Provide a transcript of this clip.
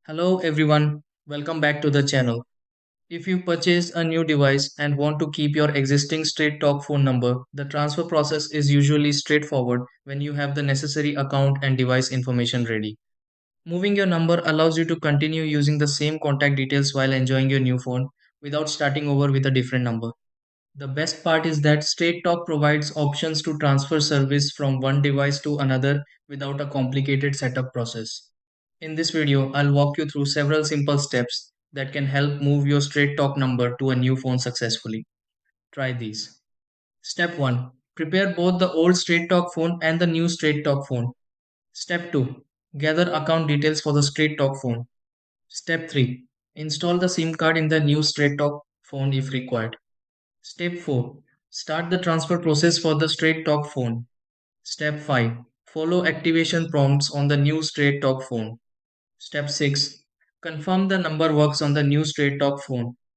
Hello everyone, welcome back to the channel. If you purchase a new device and want to keep your existing straight talk phone number, the transfer process is usually straightforward when you have the necessary account and device information ready. Moving your number allows you to continue using the same contact details while enjoying your new phone without starting over with a different number. The best part is that Straight Talk provides options to transfer service from one device to another without a complicated setup process. In this video, I'll walk you through several simple steps that can help move your Straight Talk number to a new phone successfully. Try these. Step 1. Prepare both the old Straight Talk phone and the new Straight Talk phone. Step 2. Gather account details for the Straight Talk phone. Step 3. Install the SIM card in the new Straight Talk phone if required. Step 4. Start the transfer process for the Straight Talk phone. Step 5. Follow activation prompts on the new Straight Talk phone. Step 6. Confirm the number works on the new Straight Talk phone.